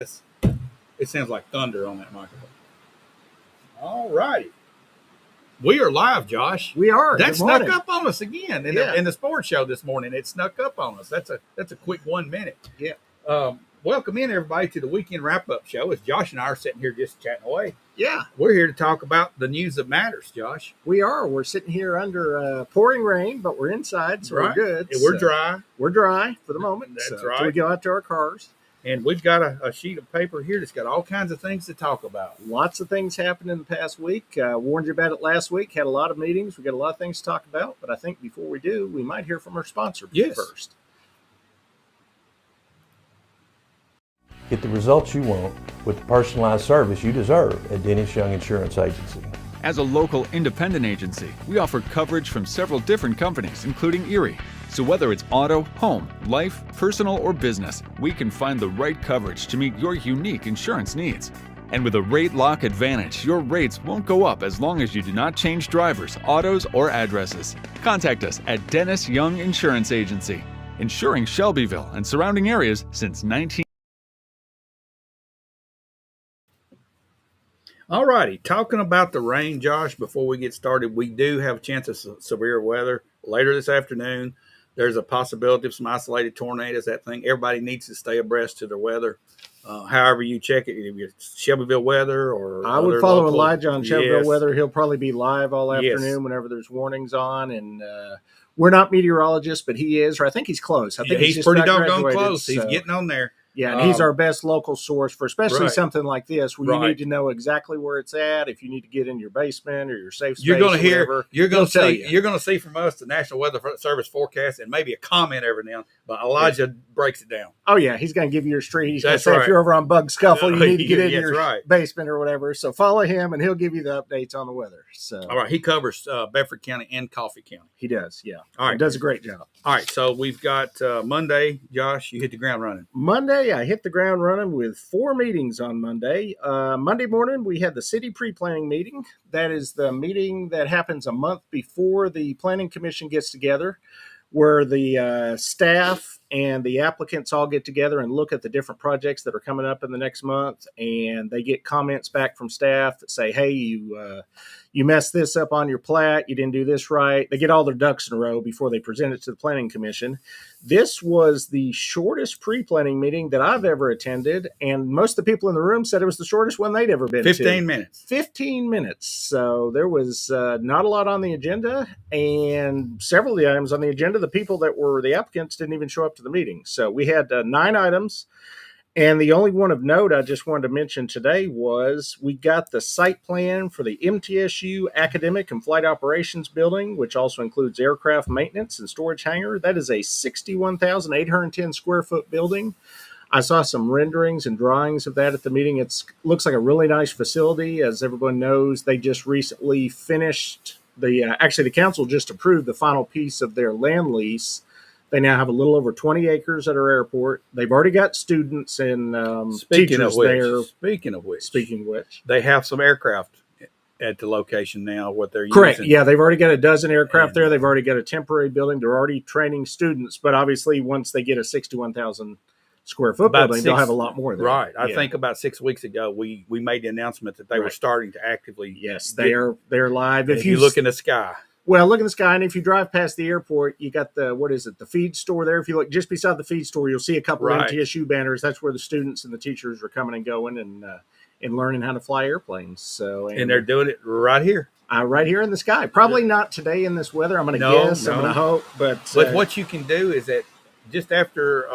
It sounds like thunder on that microphone. All righty. We are live, Josh. We are. That Good snuck morning. up on us again in the sports show this morning. It snuck up on us. That's a quick 1 minute. Yeah. Welcome in everybody to the weekend wrap up show. As Josh and I are sitting here just chatting away. Yeah. We're here to talk about the news that matters, Josh. We are. We're sitting here under pouring rain, but we're inside, so Right. we're good. And we're dry. We're dry for the moment. That's so, right. Till we go out to our cars. And we've got a sheet of paper here that's got all kinds of things to talk about. Lots of things happened in the past week. Warned you about it last week. Had a lot of meetings. We got a lot of things to talk about. But I think before we do, we might hear from our sponsor first. Get the results you want with the personalized service you deserve at Dennis Young Insurance Agency. As a local independent agency, we offer coverage from several different companies, including Erie. So whether it's auto, home, life, personal, or business, we can find the right coverage to meet your unique insurance needs. And with a rate lock advantage, your rates won't go up as long as you do not change drivers, autos, or addresses. Contact us at Dennis Young Insurance Agency, insuring Shelbyville and surrounding areas since 19... All righty. Talking about the rain, Josh, before we get started, we do have a chance of severe weather later this afternoon. There's a possibility of some isolated tornadoes, that thing. Everybody needs to stay abreast to their weather. However you check it, if it's Shelbyville weather or I would follow local, Elijah on Shelbyville weather. He'll probably be live all afternoon whenever there's warnings on. And we're not meteorologists, but he is, or I think he's close. I think he's pretty doggone close. He's getting on there. Yeah, and he's our best local source for especially something like this where you need to know exactly where it's at. If you need to get in your basement or your safe space, you're going to see from us the National Weather Service forecast and maybe a comment every now and then. But Elijah breaks it down. Oh yeah, he's going to give you your street. He's going to say if you're over on Bug Scuffle, you need to get in your basement or whatever. So follow him, and he'll give you the updates on the weather. So all right, he covers Bedford County and Coffee County. He does, yeah. All right, he does a great job. All right, so we've got Monday. Josh, you hit the ground running. Monday, I hit the ground running with 4 meetings on Monday. Monday morning, we had the city pre-planning meeting. That is the meeting that happens a month before the Planning Commission gets together, where the staff and the applicants all get together and look at the different projects that are coming up in the next month, and they get comments back from staff that say, hey, you messed this up on your plat, you didn't do this right. They get all their ducks in a row before they present it to the Planning Commission. This was the shortest pre-planning meeting that I've ever attended, and most of the people in the room said it was the shortest one they'd ever been 15 minutes. 15 minutes. So there was not a lot on the agenda, and several of the items on the agenda, the people that were the applicants didn't even show up to the meeting. So we had 9 items. And the only one of note I just wanted to mention today was we got the site plan for the MTSU Academic and Flight Operations Building, which also includes aircraft maintenance and storage hangar. That is a 61,810 square foot building. I saw some renderings and drawings of that at the meeting. It looks like a really nice facility. As everyone knows, they just recently finished actually the council just approved the final piece of their land lease. They now have a little over 20 acres at our airport. They've already got students and teachers there. Speaking of which, they have some aircraft at the location now, what they're Correct. using. Yeah, they've already got a dozen aircraft there. They've already got a temporary building. They're already training students. But obviously, once they get a 61,000 square foot building, they'll have a lot more there. Right. I think about 6 weeks ago, we made the announcement that they were starting to actively. Yes, they're live. If you look in the sky. Well, look in the sky, and if you drive past the airport, you got the feed store there. If you look just beside the feed store, you'll see a couple of MTSU banners. That's where the students and the teachers are coming and going and learning how to fly airplanes. So and they're doing it right here. Right here in the sky. Probably not today in this weather. I'm going to guess. I'm going to hope. But what you can do is that just after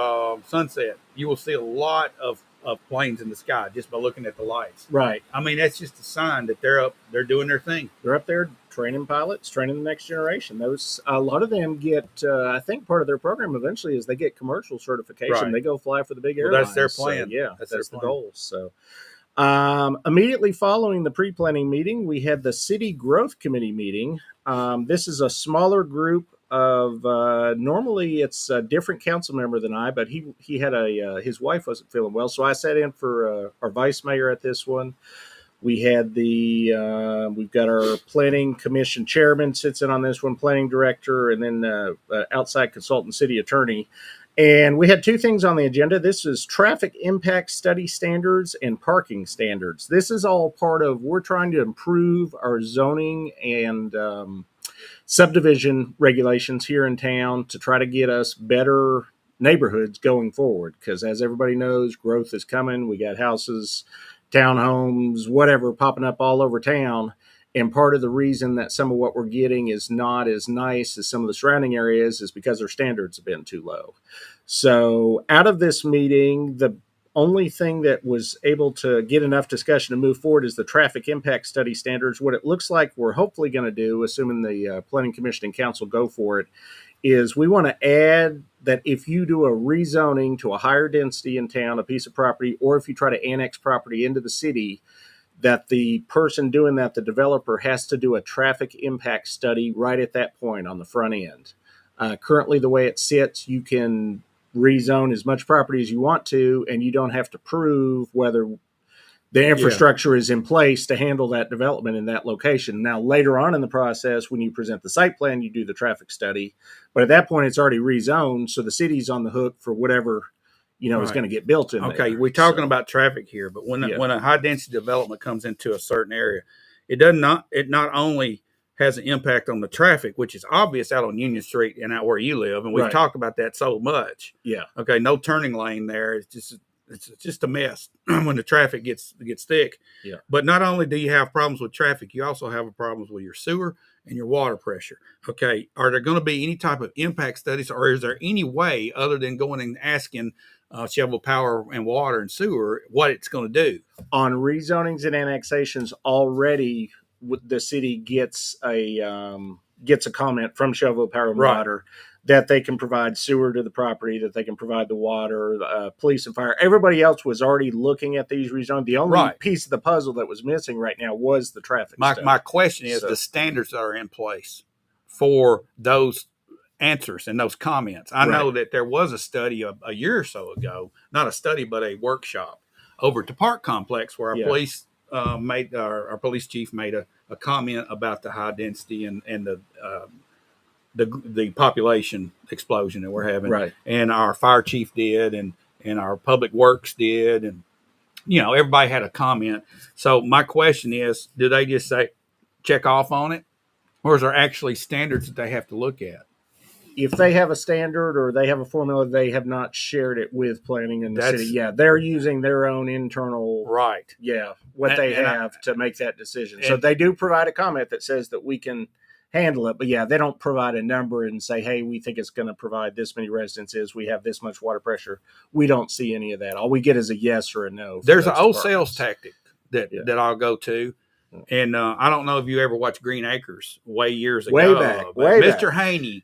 sunset, you will see a lot of planes in the sky just by looking at the lights. Right. I mean, that's just a sign that they're doing their thing. They're up there training pilots, training the next generation. A lot of them get, I think part of their program eventually is they get commercial certification. Right. They go fly for the big airlines. That's their plan. So, that's the goal. So immediately following the pre-planning meeting, we had the City Growth Committee meeting. This is a smaller group of normally it's a different council member than I, but he had his wife wasn't feeling well, so I sat in for our vice mayor at this one. We had we've got our planning commission chairman sits in on this one, planning director, and then outside consultant city attorney. And we had two things on the agenda. This is traffic impact study standards and parking standards. This is all part of, we're trying to improve our zoning and subdivision regulations here in town to try to get us better neighborhoods going forward. Because as everybody knows, growth is coming. We got houses, townhomes, whatever popping up all over town. And part of the reason that some of what we're getting is not as nice as some of the surrounding areas is because our standards have been too low. So out of this meeting, the only thing that was able to get enough discussion to move forward is the traffic impact study standards. What it looks like we're hopefully going to do, assuming the Planning Commission and Council go for it, is we want to add that if you do a rezoning to a higher density in town, a piece of property, or if you try to annex property into the city, that the person doing that, the developer, has to do a traffic impact study right at that point on the front end. Currently, the way it sits, you can rezone as much property as you want to, and you don't have to prove whether the infrastructure is in place to handle that development in that location. Now, later on in the process, when you present the site plan, you do the traffic study. But at that point, it's already rezoned, so the city's on the hook for whatever is going to get built in there. Okay, we're talking about traffic here, but when a high density development comes into a certain area, it not only has an impact on the traffic, which is obvious out on Union Street and out where you live, and we've talked about that so much. Yeah. Okay, no turning lane there. It's just a mess when the traffic gets thick. Yeah. But not only do you have problems with traffic, you also have problems with your sewer and your water pressure. Okay, are there going to be any type of impact studies, or is there any way other than going and asking Shelbyville Power and Water and Sewer what it's going to do? On rezonings and annexations, already the city gets a comment from Shelbyville Power and Water that they can provide sewer to the property, that they can provide the water, police and fire. Everybody else was already looking at these rezoning. The only piece of the puzzle that was missing right now was the traffic. My question is the standards that are in place for those answers and those comments. I know that there was a study a year or so ago, not a study, but a workshop over at the Park Complex where our police our police chief made a comment about the high density and the population explosion that we're having. And our fire chief did, and our public works did, and everybody had a comment. So my question is, do they just say check off on it, or is there actually standards that they have to look at? If they have a standard or they have a formula, they have not shared it with planning in the city. Yeah, they're using their own internal they have to make that decision. So they do provide a comment that says that we can handle it, but they don't provide a number and say, hey, we think it's going to provide this many residences, we have this much water pressure. We don't see any of that. All we get is a yes or a no. There's an old sales tactic that I'll go to. And I don't know if you ever watched Green Acres years ago. Way back. Mr. Haney,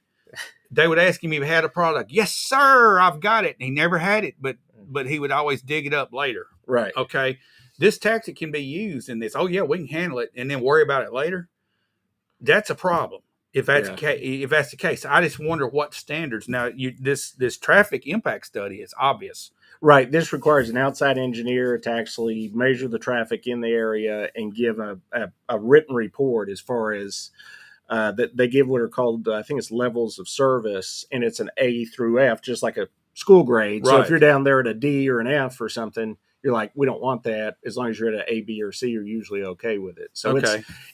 they would ask him if he had a product. Yes, sir, I've got it. And he never had it, but he would always dig it up later. Right. Okay. This tactic can be used in this. Oh yeah, we can handle it and then worry about it later. That's a problem. If that's the case, I just wonder what standards. Now, this traffic impact study is obvious. Right. This requires an outside engineer to actually measure the traffic in the area and give a written report as far as that they give what are called, I think it's levels of service, and it's an A through F, just like a school grade. So if you're down there at a D or an F or something, you're like, we don't want that. As long as you're at an A, B, or C, you're usually okay with it. So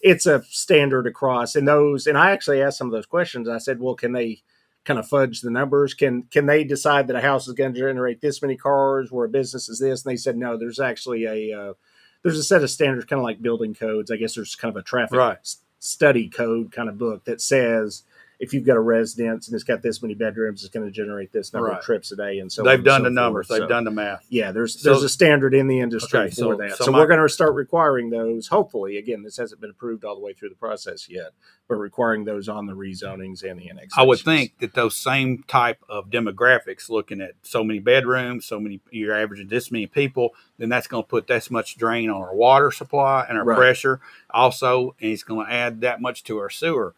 it's a standard across. And I actually asked some of those questions. I said, well, can they kind of fudge the numbers? Can they decide that a house is going to generate this many cars where a business is this? And they said, no, there's actually there's a set of standards, kind of like building codes. I guess there's kind of a traffic study code kind of book that says, if you've got a residence and it's got this many bedrooms, it's going to generate this number of trips a day. And so they've done the numbers. They've done the math. Yeah, there's a standard in the industry for that. So we're going to start requiring those. Hopefully, again, this hasn't been approved all the way through the process yet, but requiring those on the rezonings and the annexations. I would think that those same type of demographics, looking at so many bedrooms, you're averaging this many people, then that's going to put this much drain on our water supply and our pressure also, and it's going to add that much to our sewer.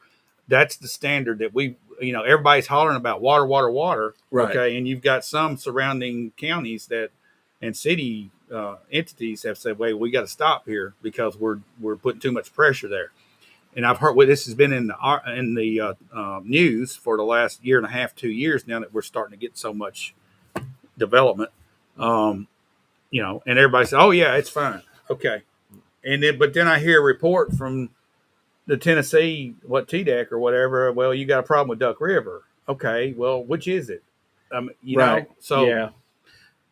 That's the standard that everybody's hollering about water. Right. Okay. And you've got some surrounding counties and city entities have said, wait, we got to stop here because we're putting too much pressure there. and I've heard this has been in the news for the last year and a half, 2 years now that we're starting to get so much development. And everybody says, "Oh yeah, it's fine, okay." But then I hear a report from the Tennessee TDEC or whatever. Well, you got a problem with Duck River. Okay, well, which is it? Right. So yeah.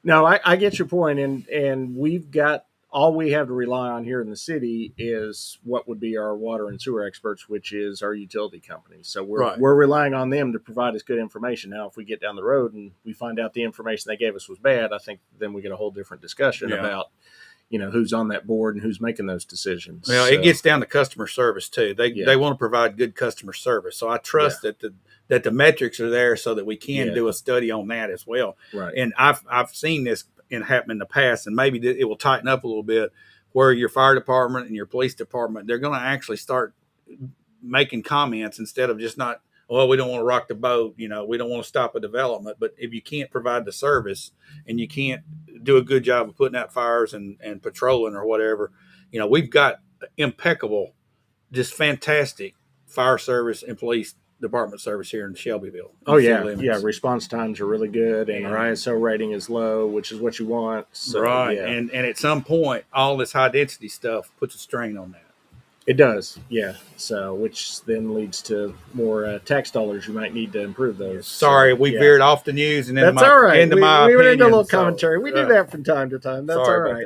No, I get your point, and we've got all we have to rely on here in the city is what would be our water and sewer experts, which is our utility company. So we're relying on them to provide us good information. Now, if we get down the road and we find out the information they gave us was bad, I think then we get a whole different discussion about who's on that board and who's making those decisions. Well, it gets down to customer service too. They want to provide good customer service. So I trust that the metrics are there so that we can do a study on that as well. Right. And I've seen this happen in the past, and maybe it will tighten up a little bit, where your fire department and your police department, they're going to actually start making comments instead of just not, well, we don't want to rock the boat, we don't want to stop a development. But if you can't provide the service and you can't do a good job of putting out fires and patrolling or whatever, we've got impeccable, just fantastic fire service and police department service here in Shelbyville. Oh yeah. Response times are really good, and our ISO rating is low, which is what you want. So, right. Yeah. And at some point, all this high density stuff puts a strain on that. It does. Yeah. So, which then leads to more tax dollars you might need to improve those. Sorry, we veered off the news and that's all right. We went into a little commentary. We do that from time to time. That's all right.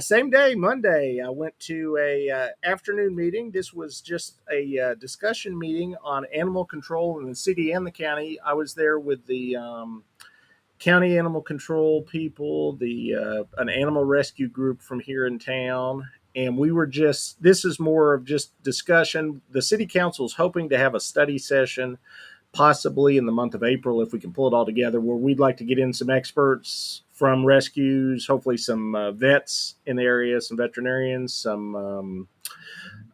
Same day, Monday, I went to a afternoon meeting. This was just a discussion meeting on animal control in the city and the county. I was there with the county animal control people, an animal rescue group from here in town. And we were this is more of just discussion. The city council is hoping to have a study session possibly in the month of April, if we can pull it all together, where we'd like to get in some experts from rescues, hopefully some vets in the area, some veterinarians, some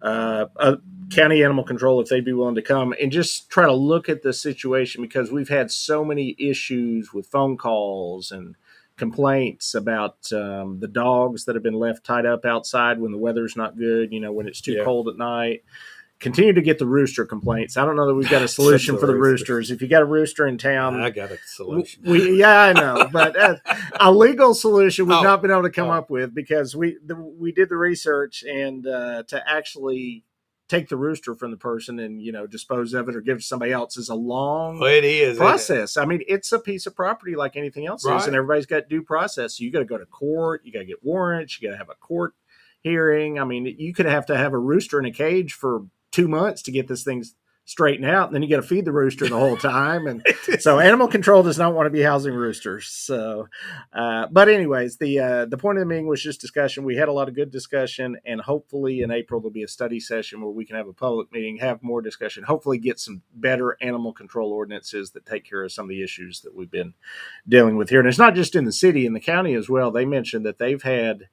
county animal control, if they'd be willing to come and just try to look at the situation, because we've had so many issues with phone calls and complaints about the dogs that have been left tied up outside when the weather's not good, when it's too cold at night. Continue to get the rooster complaints. I don't know that we've got a solution for the roosters. If you got a rooster in town, I got a solution. I know, but a legal solution we've not been able to come up with, because we did the research, and to actually take the rooster from the person and dispose of it or give it to somebody else is a long process. I mean, it's a piece of property like anything else is, and everybody's got due process. So you got to go to court, you got to get warrants, you got to have a court hearing. I mean, you could have to have a rooster in a cage for 2 months to get this thing straightened out, and then you got to feed the rooster the whole time. And so animal control does not want to be housing roosters. So, but anyways, the point of the meeting was just discussion. We had a lot of good discussion, and hopefully in April there'll be a study session where we can have a public meeting, have more discussion, hopefully get some better animal control ordinances that take care of some of the issues that we've been dealing with here. And it's not just in the city, in the county as well. They mentioned that they've had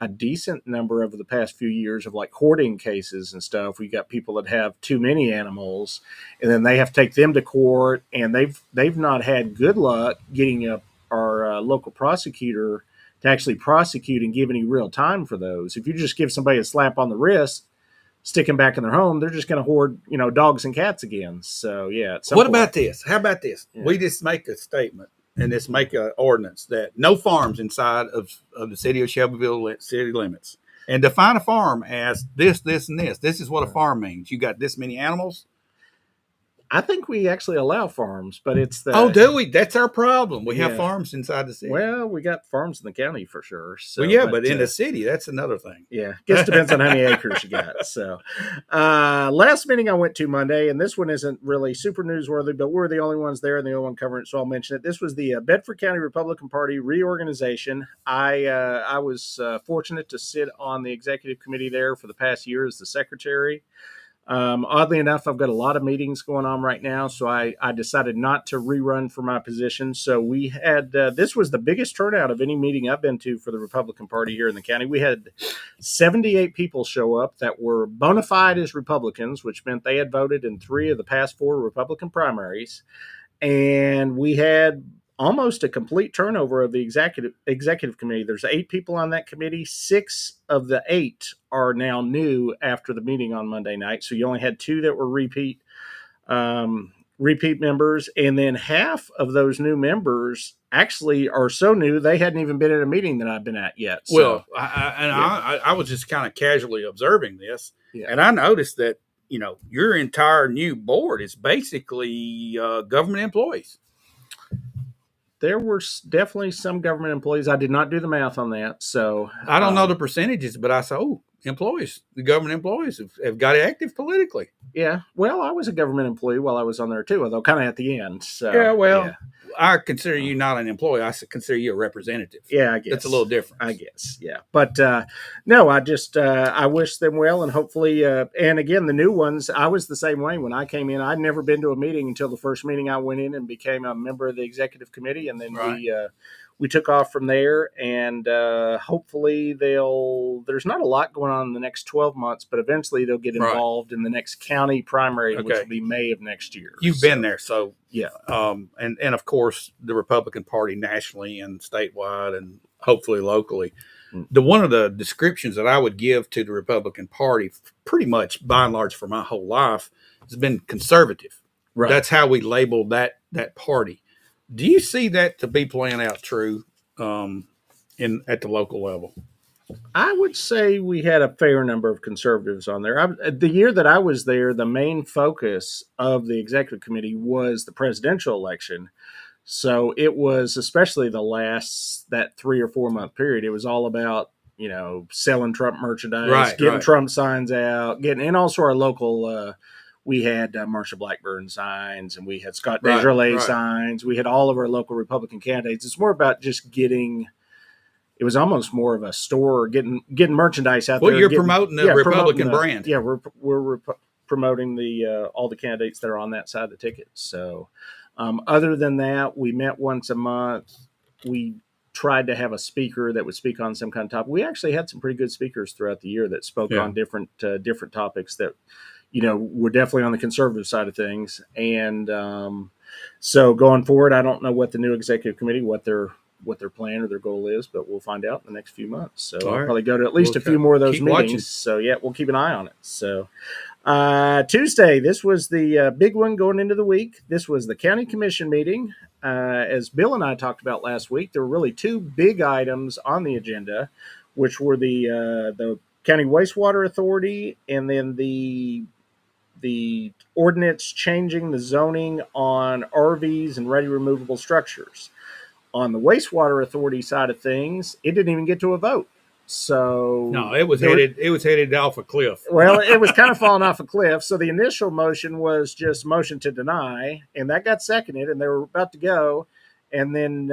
a decent number over the past few years of hoarding cases and stuff. We got people that have too many animals, and then they have to take them to court, and they've not had good luck getting our local prosecutor to actually prosecute and give any real time for those. If you just give somebody a slap on the wrist, stick them back in their home, they're just going to hoard, dogs and cats again. So yeah. What about this? How about this? Yeah. We just make a statement and just make an ordinance that no farms inside of the city of Shelbyville city limits, and define a farm as this, this, and this. This is what a farm means. You got this many animals. I think we actually allow farms, but it's the... Oh, do we? That's our problem. We have farms inside the city. Well, we got farms in the county for sure. So, well, yeah, but in the city, that's another thing. Yeah, just depends on how many acres you got. So, last meeting I went to Monday, and this one isn't really super newsworthy, but we're the only ones there and the only one covering it, so I'll mention it. This was the Bedford County Republican Party reorganization. I was fortunate to sit on the executive committee there for the past year as the secretary. Oddly enough, I've got a lot of meetings going on right now, so I decided not to rerun for my position. So we had, this was the biggest turnout of any meeting I've been to for the Republican Party here in the county. We had 78 people show up that were bona fide as Republicans, which meant they had voted in 3 of the past 4 Republican primaries. And we had almost a complete turnover of the executive committee. There's 8 people on that committee. 6 of the 8 are now new after the meeting on Monday night. So you only had 2 that were repeat members, and then half of those new members actually are so new they hadn't even been at a meeting that I've been at yet. So, Well, I was just kind of casually observing this, Yeah. and I noticed that your entire new board is basically government employees. there were definitely some government employees. I did not do the math on that, so I don't know the percentages, but I said, employees, the government employees have got active politically. Yeah, well, I was a government employee while I was on there too, although kind of at the end. So Yeah, I consider you not an employee. I consider you a representative. Yeah, I guess That's a little different. I guess, yeah. But no, I just I wish them well, and hopefully, and again, the new ones. I was the same way when I came in. I'd never been to a meeting until the first meeting I went in and became a member of the executive committee, and then we took off from there. And hopefully, there's not a lot going on in the next 12 months, but eventually they'll get involved in the next county primary, which will be May of next year. You've been there, so yeah. And of course the Republican Party nationally and statewide and hopefully locally. One of the descriptions that I would give to the Republican Party, pretty much by and large for my whole life, has been conservative. Right. That's how we labeled that party. Do you see that to be playing out true at the local level? I would say we had a fair number of conservatives on there. The year that I was there, the main focus of the executive committee was the presidential election. So it was, especially that 3 or 4 month period, it was all about, selling Trump merchandise, getting Trump signs out, and also our local, we had Marsha Blackburn signs, and we had Scott Desjardins signs. We had all of our local Republican candidates. It's more about just getting. It was almost more of a store, getting merchandise out there. Well, you're promoting the Republican brand. Yeah, we're promoting all the candidates that are on that side of the ticket. So, other than that, we met once a month. We tried to have a speaker that would speak on some kind of topic. We actually had some pretty good speakers throughout the year that spoke on different topics that, were definitely on the conservative side of things. And so going forward, I don't know what the new executive committee, what their plan or their goal is, but we'll find out in the next few months. So I'll probably go to at least a few more of those meetings. Watching. So yeah, we'll keep an eye on it. So Tuesday, this was the big one going into the week. This was the county commission meeting. As Bill and I talked about last week, there were really 2 big items on the agenda, which were the county wastewater authority and then the ordinance changing the zoning on RVs and ready removable structures. On the wastewater authority side of things, it didn't even get to a vote. So no, it was headed off a cliff. Well, it was kind of falling off a cliff. So the initial motion was just motion to deny, and that got seconded, and they were about to go. And then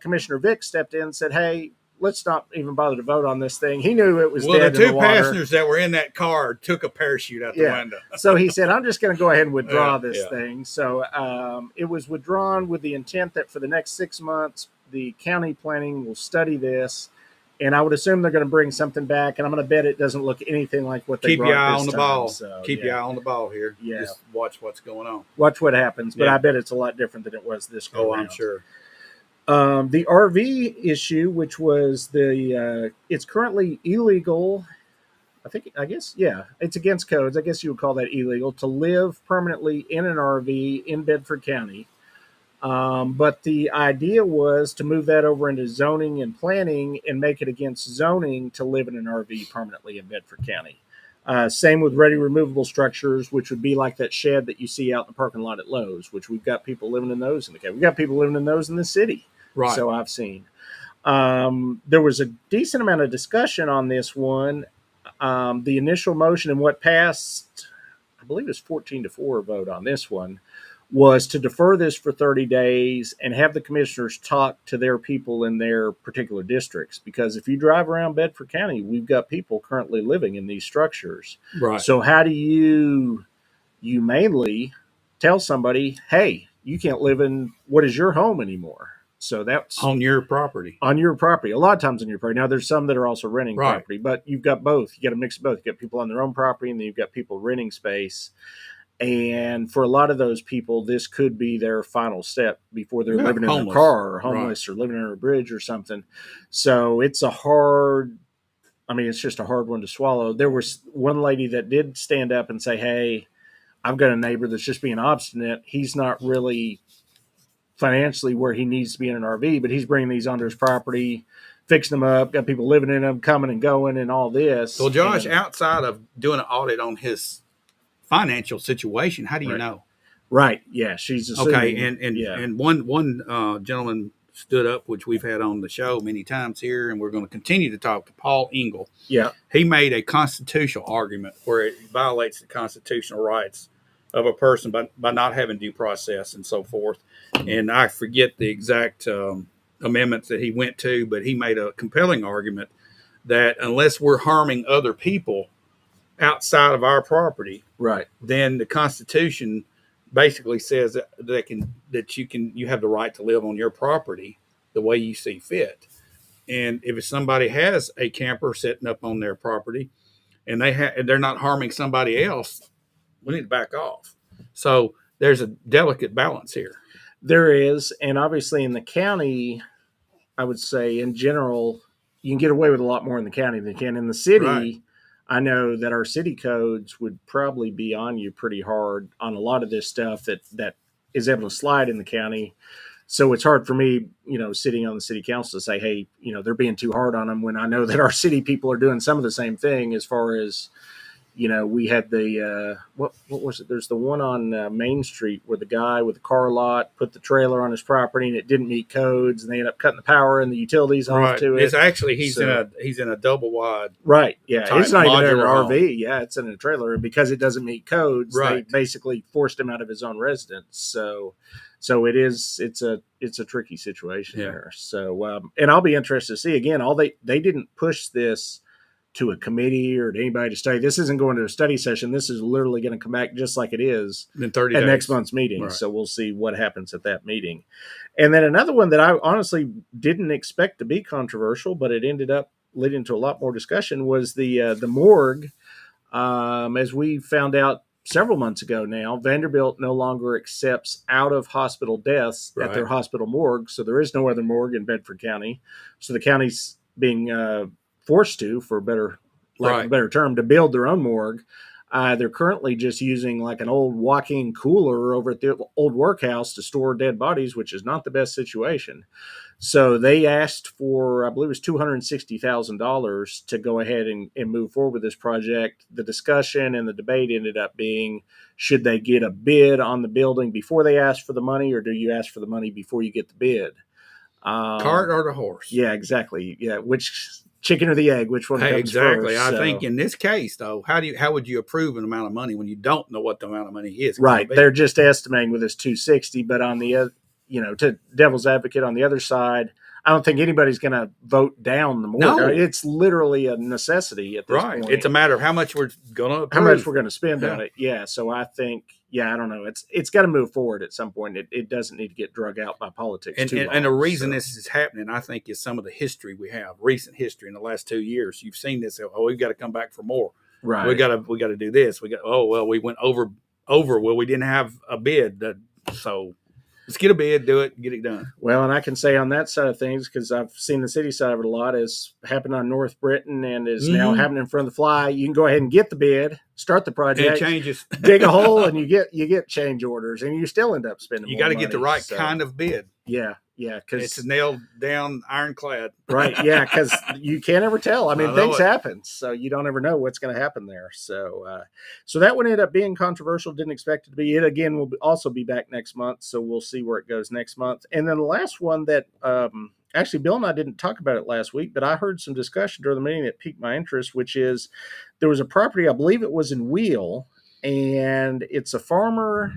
Commissioner Vick stepped in and said, "Hey, let's not even bother to vote on this thing." He knew it was dead. The 2 passengers that were in that car took a parachute out the window. So he said, "I'm just going to go ahead and withdraw this thing." So it was withdrawn with the intent that for the next 6 months, the county planning will study this. And I would assume they're going to bring something back, and I'm going to bet it doesn't look anything like what they brought this time. Keep your eye on the ball. So, Keep your eye on the ball here. Yeah. Just watch what's going on. Watch what happens, but I bet it's a lot different than it was this go around. I'm sure. The RV issue, which was it's currently illegal. I guess, it's against codes. I guess you would call that illegal to live permanently in an RV in Bedford County. But the idea was to move that over into zoning and planning and make it against zoning to live in an RV permanently in Bedford County. Same with ready removable structures, which would be like that shed that you see out in the parking lot at Lowe's, which we've got people living in those in the county. We've got people living in those in the city. Right. So I've seen. There was a decent amount of discussion on this one. The initial motion and what passed, I believe it was 14-4 vote on this one, was to defer this for 30 days and have the commissioners talk to their people in their particular districts. Because if you drive around Bedford County, we've got people currently living in these structures. Right. So how do you mainly tell somebody, hey, you can't live in what is your home anymore? So that's on your property. On your property. A lot of times on your property. Now, there's some that are also renting property, but you've got both. You got a mix of both. You got people on their own property, and then you've got people renting space. And for a lot of those people, this could be their final step before they're Yeah, living in homeless. their car or homeless or living under a bridge or something. So it's just a hard one to swallow. There was one lady that did stand up and say, hey, I've got a neighbor that's just being obstinate. He's not really financially where he needs to be in an RV, but he's bringing these onto his property, fixing them up, got people living in them, coming and going and all this. Well, Josh, And, outside of doing an audit on his financial situation, how do you Right. know? right. Yeah. She's assuming. Okay, and yeah. one gentleman stood up, which we've had on the show many times here, and we're going to continue to talk to Paul Engel. Yeah. He made a constitutional argument where it violates the constitutional rights of a person by not having due process and so forth. And I forget the exact amendments that he went to, but he made a compelling argument that unless we're harming other people outside of our property, Right. then the Constitution basically says that you have the right to live on your property the way you see fit. And if somebody has a camper setting up on their property and they're not harming somebody else, we need to back off. So there's a delicate balance here. There is. And obviously in the county, I would say in general, you can get away with a lot more in the county than you can in the city. Right. I know that our city codes would probably be on you pretty hard on a lot of this stuff that is able to slide in the county. So it's hard for me, sitting on the city council to say, hey, they're being too hard on them when I know that our city people are doing some of the same thing as far as, we had the, what was it? There's the one on Main Street where the guy with the car lot put the trailer on his property and it didn't meet codes and they ended up cutting the power and the utilities off to it. It's actually, he's in a double wide. Right. Yeah. Type It's not even in an modular RV. Yeah. It's in a trailer. And because it doesn't meet codes, Right. they basically forced him out of his own residence. So it's a tricky situation Yeah. there. So, and I'll be interested to see again, they didn't push this to a committee or to anybody to study. This isn't going to a study session. This is literally going to come back just like it is In 30 at days. next month's meeting. Right. So we'll see what happens at that meeting. And then another one that I honestly didn't expect to be controversial, but it ended up leading to a lot more discussion was the morgue. As we found out several months ago now, Vanderbilt no longer accepts out of hospital deaths Right. at their hospital morgue. So there is no other morgue in Bedford County. So the county's being forced to, for lack of a better term, to build their own morgue. They're currently just using like an old walk-in cooler over at the old workhouse to store dead bodies, which is not the best situation. So they asked for, I believe it was $260,000 to go ahead and move forward with this project. The discussion and the debate ended up being, should they get a bid on the building before they ask for the money, or do you ask for the money before you get the bid? Cart or the horse? Yeah, exactly. Yeah, which chicken or the egg? Which one comes Exactly. first? I think in this case, though, how would you approve an amount of money when you don't know what the amount of money is? Right. They're just estimating with this 260, but on the other, to devil's advocate on the other side, I don't think anybody's going to vote down the morgue. No. It's literally a necessity at this point. It's a matter of how much we're going to approve. How much we're going to spend Yeah. on it. Yeah. So I think, I don't know. It's got to move forward at some point. It doesn't need to get drug out by politics And too long. the reason this is happening, I think, is some of the history we have, recent history in the last 2 years. You've seen this. Oh, we've got to come back for more. right. We got to do this. We went over. Well, we didn't have a bid, so let's get a bid, do it, get it done. Well, and I can say on that side of things, because I've seen the city side of it a lot, is happened on North Britain and is now Mhm. happening in front of the Fly. You can go ahead and get the bid, start the And it project, changes. dig a hole, and you get change orders, and you still end up spending. You got to get the right kind of bid. Yeah, It's because nailed down, ironclad. right, yeah, because you can't ever tell. I mean, I know things it. happen, so you don't ever know what's going to happen there. So, so that one ended up being controversial. Didn't expect it to be. It again will also be back next month, so we'll see where it goes next month. And then the last one that actually Bill and I didn't talk about it last week, but I heard some discussion during the meeting that piqued my interest, which is there was a property, I believe it was in Wheel, and it's a farmer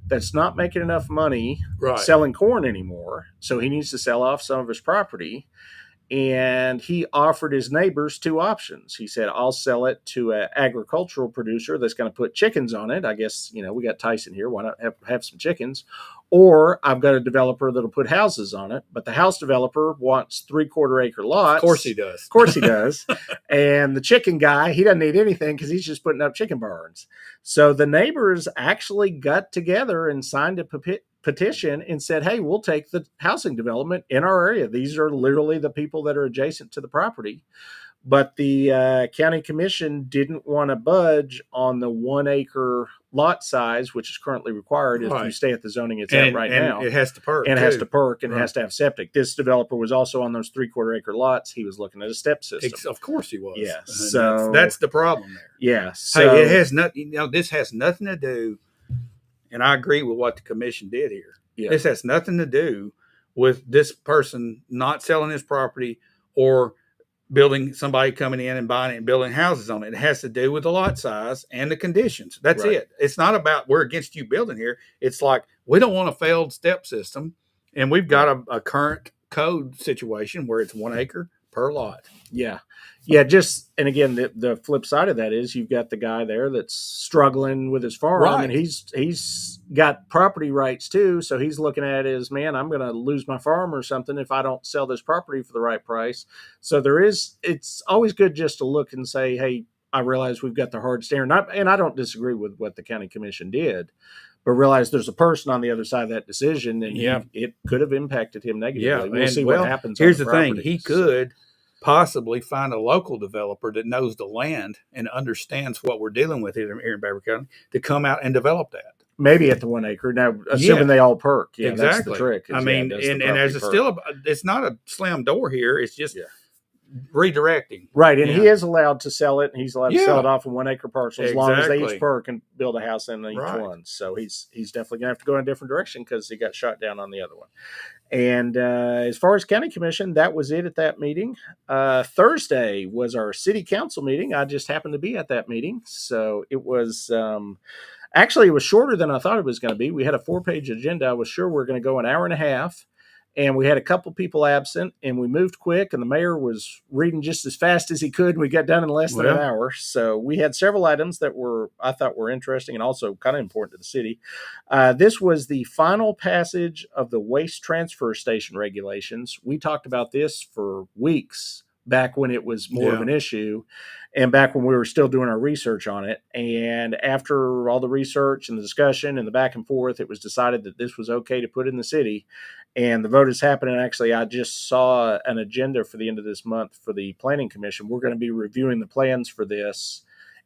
that's not making enough money Right. selling corn anymore, so he needs to sell off some of his property. and he offered his neighbors two options. He said, I'll sell it to an agricultural producer that's going to put chickens on it. I guess, we got Tyson here. Why not have some chickens? Or I've got a developer that'll put houses on it, but the house developer wants 3/4 acre lots. Of course he does. Of course he does. And the chicken guy, he doesn't need anything because he's just putting up chicken barns. So the neighbors actually got together and signed a petition and said, hey, we'll take the housing development in our area. These are literally the people that are adjacent to the property. But the county commission didn't want to budge on the 1 acre lot size, which is currently required if you stay at the zoning it's at right now. It has to perk. And it has to perk, and it has to have septic. This developer was also on those 3/4 acre lots. He was looking at a step system. Of course he was. Yeah. And So that's the problem there. Yeah. So, Hey, it has nothing. This has nothing to do. And I agree with what the commission did here. Yeah. This has nothing to do with this person not selling his property or building, somebody coming in and buying it and building houses on it. It has to do with the lot size and the conditions. That's Right. it. It's not about we're against you building here. It's like we don't want a failed step system, and we've got a current code situation where it's 1 acre per lot. Yeah. And again, the flip side of that is you've got the guy there that's struggling with his farm, Right. and he's got property rights too. So he's looking at it as, man, I'm going to lose my farm or something if I don't sell this property for the right price. So it's always good just to look and say, hey, I realize we've got the hard standard, and I don't disagree with what the county commission did, but realize there's a person on the other side of that decision, and it could have impacted him negatively. Yeah, We'll see what happens. Here's on the thing: property. he could possibly find a local developer that knows the land and understands what we're dealing with here in Beaver County to come out and develop that. Maybe at the 1 acre. Now, assuming they all perk. Yeah, exactly. That's the trick. I mean, and there's it's not a slam door here. It's just redirecting. Right. And he is allowed to sell it, and he's allowed to sell it off in 1 acre parcels as long as they each perk and build a house in each one. So he's definitely going to have to go in a different direction because he got shot down on the other one. And as far as county commission, that was it at that meeting. Thursday was our city council meeting. I just happened to be at that meeting. So it was actually, it was shorter than I thought it was going to be. We had a 4-page agenda. I was sure we were going to go an hour and a half. And we had a couple people absent, and we moved quick, and the mayor was reading just as fast as he could, and we got done in less than an hour. So we had several items that I thought were interesting and also kind of important to the city. This was the final passage of the waste transfer station regulations. We talked about this for weeks back when it was more of an issue, and back when we were still doing our research on it. And after all the research and the discussion and the back and forth, it was decided that this was okay to put in the city. And the vote is happening. Actually, I just saw an agenda for the end of this month for the Planning Commission. We're going to be reviewing the plans for this.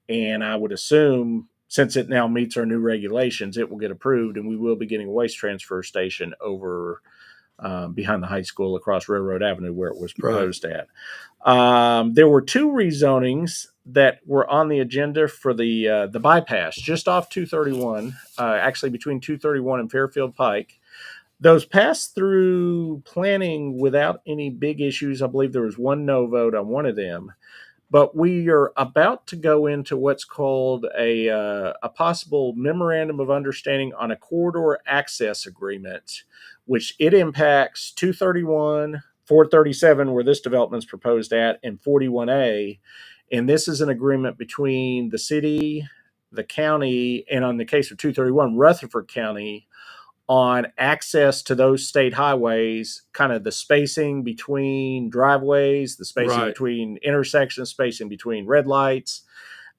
And I would assume, since it now meets our new regulations, it will get approved, and we will be getting a waste transfer station over behind the high school across Railroad Avenue where it was proposed at. There were 2 rezonings that were on the agenda for the bypass just off 231, actually between 231 and Fairfield Pike. Those passed through planning without any big issues. I believe there was 1 no vote on one of them. But we are about to go into what's called a possible memorandum of understanding on a corridor access agreement, which it impacts 231, 437, where this development is proposed at, and 41A. And this is an agreement between the city, the county, and on the case of 231, Rutherford County, on access to those state highways, kind of the spacing between driveways, the spacing between intersections, spacing between red lights.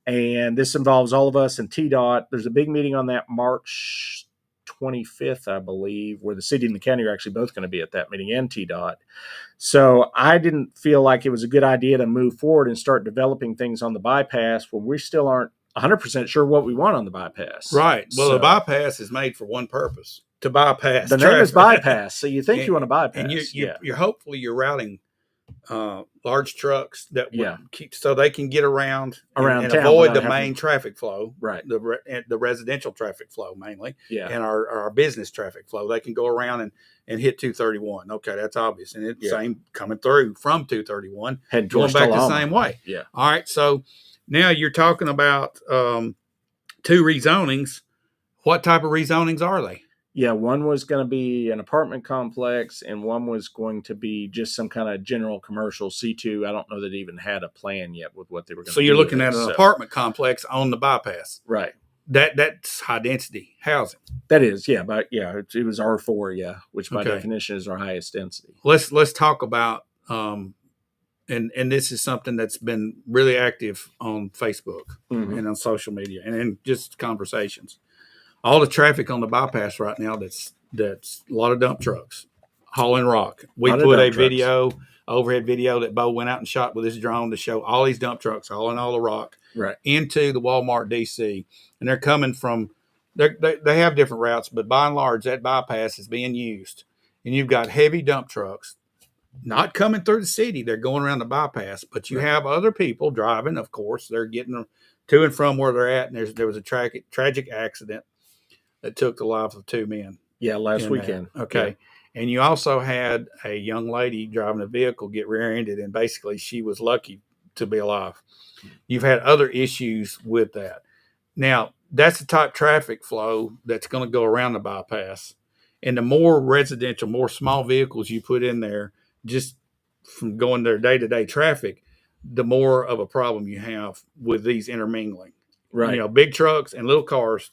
And this involves all of us and TDOT. There's a big meeting on that March 25th, I believe, where the city and the county are actually both going to be at that meeting, and TDOT. So I didn't feel like it was a good idea to move forward and start developing things on the bypass when we still aren't 100% sure what we want on the bypass. Right. Well, the bypass is made for one purpose: to bypass. The name is bypass, so you think you want to bypass. And you're hopefully you're routing large trucks that would keep so they can get around and avoid the main traffic flow, right? The residential traffic flow mainly, and and our business traffic flow. They can go around and hit 231. Okay, that's obvious, and it's same coming through from 231, heading going back the same way. Yeah. All right, so now you're talking about 2 rezonings. What type of rezonings are they? Yeah, one was going to be an apartment complex, and one was going to be just some kind of general commercial C2. I don't know that it even had a plan yet with what they were going to So do. you're with looking it. at an So, apartment complex on the bypass. right? That's high density housing. That is, yeah, but yeah, it was R4, yeah, which by Okay. definition is our highest density. Let's talk about and this is something that's been really active on Facebook Mhm. and on social media and in just conversations. All the traffic on the bypass right now, that's a lot of dump trucks hauling rock. We put a video, overhead video that Bo went out and shot with his drone to show all these dump trucks hauling all the rock Right. into the Walmart DC, and they're coming from. They have different routes, but by and large, that bypass is being used, and you've got heavy dump trucks not coming through the city. They're going around the bypass, but you have other people driving. Of course, they're getting to and from where they're at, and there was a tragic accident that took the life of 2 men. Yeah, last weekend. Okay. Yeah. And you also had a young lady driving a vehicle get rear-ended, and basically she was lucky to be alive. You've had other issues with that. Now, that's the type traffic flow that's going to go around the bypass. And the more residential, more small vehicles you put in there, just from going their day-to-day traffic, the more of a problem you have with these intermingling. Right. You know, big trucks and little cars,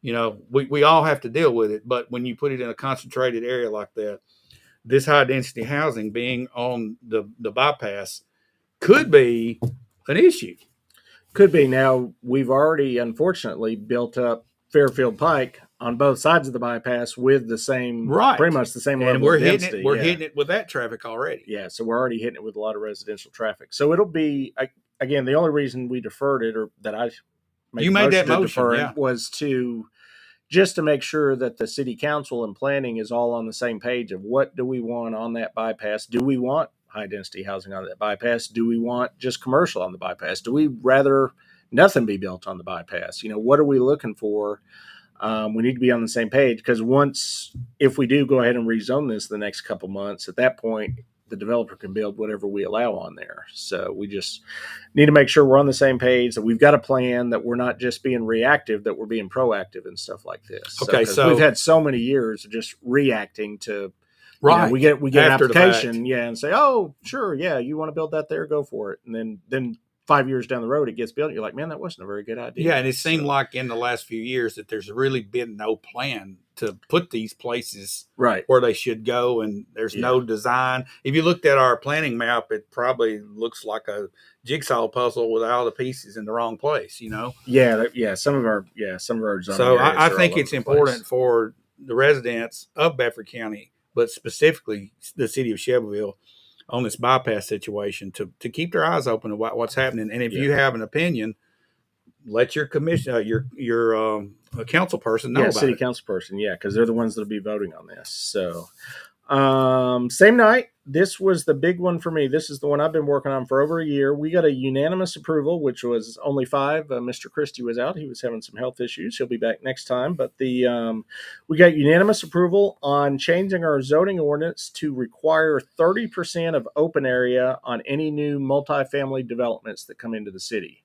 you know, we all have to deal with it. But when you put it in a concentrated area like that, this high density housing being on the bypass could be an issue. Could be. Now, we've already, unfortunately, built up Fairfield Pike on both sides of the bypass with the same, pretty much the same level and we're of density. hitting it with that traffic already. Yeah, so we're already hitting it with a lot of residential traffic. So it'll be, again, the only reason we deferred it, or that I made that motion, was to just to make sure that the city council and planning is all on the same page of what do we want on that bypass. Do we want high density housing on that bypass? Do we want just commercial on the bypass? Do we rather nothing be built on the bypass? You know, what are we looking for? We need to be on the same page, because if we do go ahead and rezone this the next couple months, at that point, the developer can build whatever we allow on there. So we just need to make sure we're on the same page, that we've got a plan, that we're not just being reactive, that we're being proactive and stuff like this. Okay, so we've had so many years of just reacting to. Right. You know, we get after an application, and say, oh, sure, yeah, you want to build that there, go for it. And then 5 years down the road, it gets built. You're like, man, that wasn't a very good idea. Yeah, and it seemed like in the last few years that there's really been no plan to put these places where they should go, and there's no design. If you looked at our planning map, it probably looks like a jigsaw puzzle with all the pieces in the wrong place. You know? Yeah. Some of our zoning. So I think it's important for the residents of Bedford County, but specifically the city of Shelbyville, on this bypass situation, to keep their eyes open to what's happening. And if you have an opinion, let your commission, your council person know about city it. Council person, because they're the ones that'll be voting on this. So, same night, this was the big one for me. This is the one I've been working on for over a year. We got a unanimous approval, which was only 5. Mr. Christie was out; he was having some health issues. He'll be back next time. But we got unanimous approval on changing our zoning ordinance to require 30% of open area on any new multifamily developments that come into the city.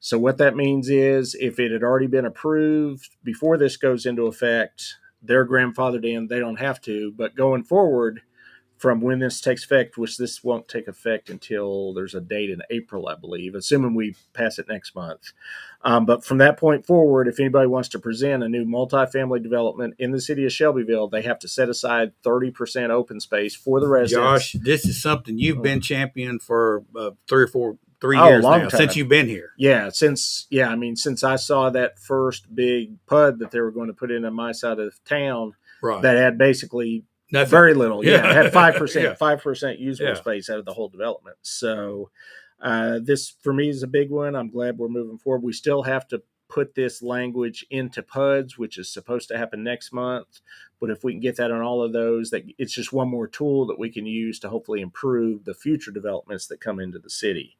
So what that means is, if it had already been approved before this goes into effect, they're grandfathered in. They don't have to. But going forward, from when this takes effect, which this won't take effect until there's a date in April, I believe, assuming we pass it next month. But from that point forward, if anybody wants to present a new multifamily development in the city of Shelbyville, they have to set aside 30% open space for the residents. Josh, this is something you've been championing for 3 years now, since you've been here. Since I saw that first big PUD that they were going to put in on my side of town, that had basically nothing. Very little. It had 5%, 5% usable space out of the whole development. So this for me is a big one. I'm glad we're moving forward. We still have to put this language into PUDs, which is supposed to happen next month. But if we can get that on all of those, it's just one more tool that we can use to hopefully improve the future developments that come into the city.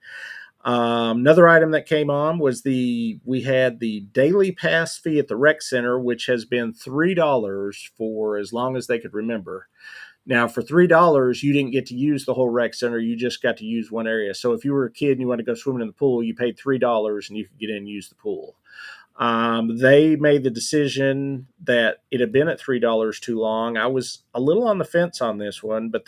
Another item that came on was we had the daily pass fee at the rec center, which has been $3 for as long as they could remember. Now, for $3, you didn't get to use the whole rec center. You just got to use one area. So if you were a kid and you wanted to go swimming in the pool, you paid $3 and you could get in and use the pool. They made the decision that it had been at $3 too long. I was a little on the fence on this one, but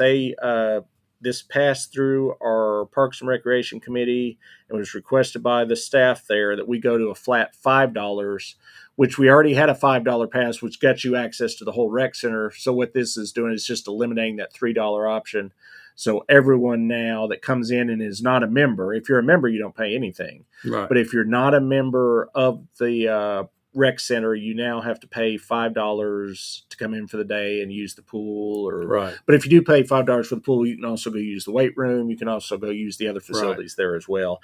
this passed through our Parks and Recreation Committee and was requested by the staff there that we go to a flat $5, which we already had a $5 pass, which got you access to the whole rec center. So what this is doing is just eliminating that $3 option. So everyone now that comes in and is not a member, if you're a member, you don't pay anything. Right. But if you're not a member of the rec center, you now have to pay $5 to come in for the day and use the pool. Right. But if you do pay $5 for the pool, you can also go use the weight room. You can also go use the other facilities there as well.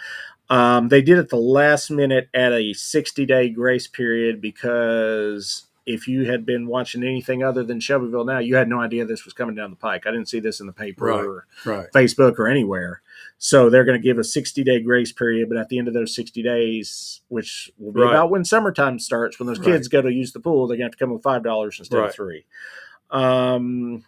They did it the last minute at a 60-day grace period because if you had been watching anything other than Shelbyville Now, you had no idea this was coming down the pike. I didn't see this in the paper or Facebook or anywhere. So they're going to give a 60-day grace period, but at the end of those 60 days, which will be about when summertime starts, when those kids go to use the pool, they're going to have to come with $5 instead of $3.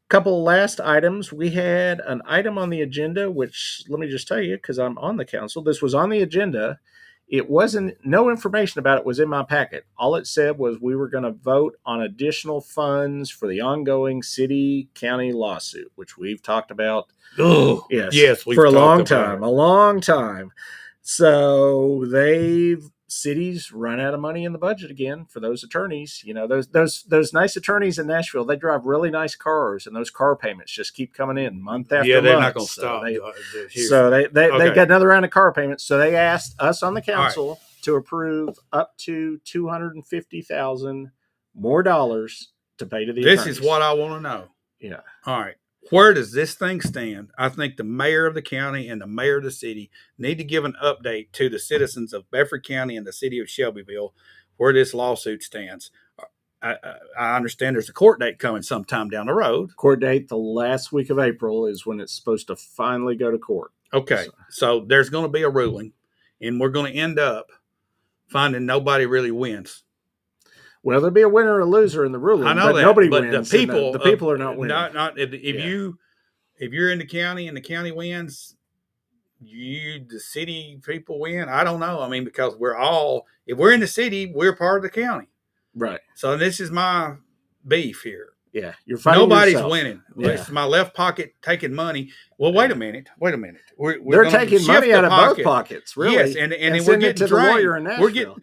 Couple of last items. We had an item on the agenda, which let me just tell you, because I'm on the council, this was on the agenda. It wasn't, no information about it was in my packet. All it said was we were going to vote on additional funds for the ongoing city-county lawsuit, which we've talked about. Yes, for a long time. So cities run out of money in the budget again for those attorneys. You know, those nice attorneys in Nashville, they drive really nice cars, and those car payments just keep coming in month after month. Yeah, they're not going to stop. They got another round of car payments. So they asked us on the council to approve up to $250,000 more dollars to pay to the attorneys. This is what I want to know. Yeah. All right. Where does this thing stand? I think the mayor of the county and the mayor of the city need to give an update to the citizens of Bedford County and the city of Shelbyville where this lawsuit stands. I understand there's a court date coming sometime down the road. Court date the last week of April is when it's supposed to finally go to court. Okay. So there's going to be a ruling, and we're going to end up finding nobody really wins. Well, there'll be a winner or a loser in the ruling. I know but that, nobody but wins. The people are not winning. If you're in the county and the county wins, the city people win. I don't know. I mean, because if we're in the city, we're part of the county, right? So this is my beef here. Yeah, you're fighting. Nobody's yourself. winning. Yeah. It's my left pocket taking money. Well, wait a minute. They're taking money out of both pockets, really. Yes, and we're getting to drained. the lawyer in Nashville. We're getting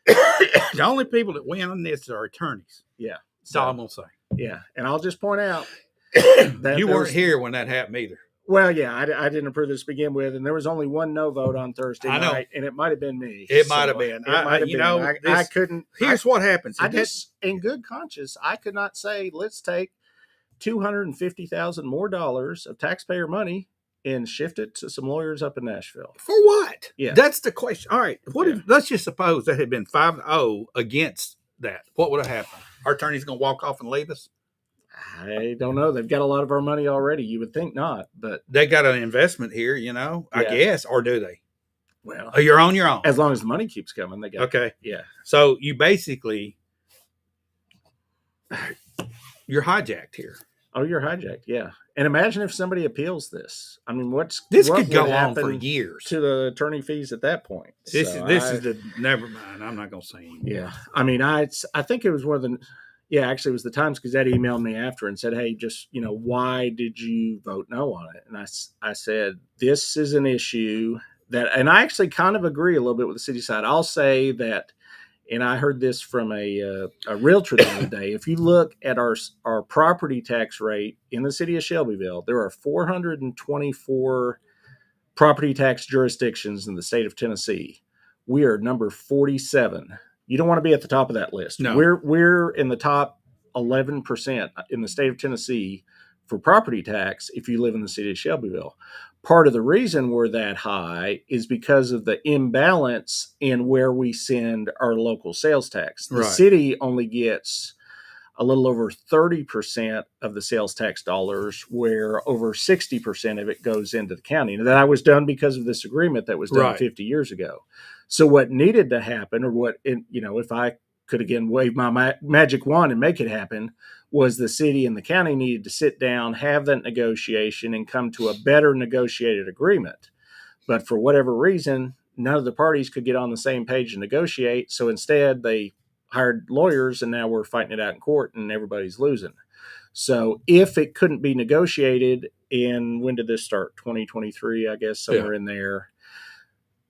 the only people that win on this are attorneys. Yeah, that's all I'm gonna say. Yeah, and I'll just point out that you weren't here when that happened either. Well, yeah, I didn't approve this to begin with, and there was only one no vote on Thursday night, and it might have been me. It might have been. I couldn't. Here's what happens. I just, in good conscience, I could not say, let's take $250,000 more of taxpayer money and shift it to some lawyers up in Nashville. For what? Yeah, that's the question. All right, let's just suppose that had been 5-0 against that. What would have happened? Our attorney's going to walk off and leave us? I don't know. They've got a lot of our money already. You would think not, but they got an investment here, I guess, or do they? Well, you're on your own. As long as the money keeps coming, they got okay. Yeah. So you basically you're hijacked here. Oh, you're hijacked. Yeah. And imagine if somebody appeals this. I mean, what could go on for years to the attorney fees at that point. This is never mind. I'm not going to say anymore. Yeah. I mean, I think it was one of the. Yeah, actually, it was the Times Gazette emailed me after and said, hey, just, why did you vote no on it? And I said, this is an issue that, and I actually kind of agree a little bit with the city side. I'll say that, and I heard this from a realtor the other day. If you look at our property tax rate in the city of Shelbyville, there are 424 property tax jurisdictions in the state of Tennessee. We are number 47. You don't want to be at the top of that list. No. We're in the top 11% in the state of Tennessee for property tax if you live in the city of Shelbyville. Part of the reason we're that high is because of the imbalance in where we send our local sales tax. The city only gets a little over 30% of the sales tax dollars, where over 60% of it goes into the county. And that was done because of this agreement that was done 50 years ago. So what needed to happen, or if I could again wave my magic wand and make it happen, was the city and the county needed to sit down, have that negotiation, and come to a better negotiated agreement. But for whatever reason, none of the parties could get on the same page and negotiate. So instead, they hired lawyers, and now we're fighting it out in court, and everybody's losing. So if it couldn't be negotiated, and when did this start? 2023, I guess, somewhere in there.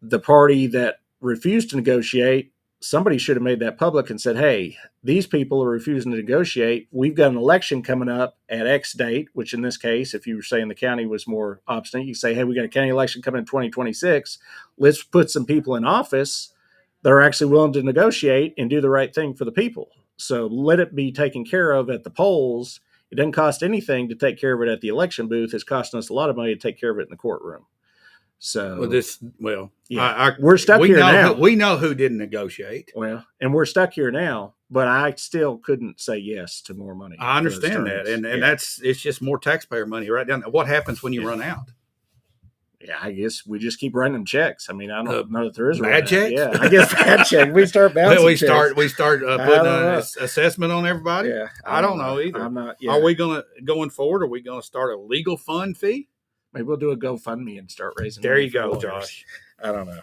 The party that refused to negotiate, somebody should have made that public and said, hey, these people are refusing to negotiate. We've got an election coming up at X date, which in this case, if you were saying the county was more obstinate, you say, hey, we got a county election coming in 2026. Let's put some people in office that are actually willing to negotiate and do the right thing for the people. So let it be taken care of at the polls. It doesn't cost anything to take care of it at the election booth. It's costing us a lot of money to take care of it in the courtroom. So we're stuck here now. We know who didn't negotiate. Well, and we're stuck here now, but I still couldn't say yes to more money. I understand that. And it's just more taxpayer money right down there. What happens when you run out? Yeah, I guess we just keep running checks. I mean, I don't know that there is bad checks. Yeah, I guess bad check. We start bouncing. We start putting an assessment on everybody. Yeah, I don't know either. I'm not. Yeah. Are we going forward? Are we going to start a legal fund fee? Maybe we'll do a GoFundMe and start raising. There you go, Josh. I don't know.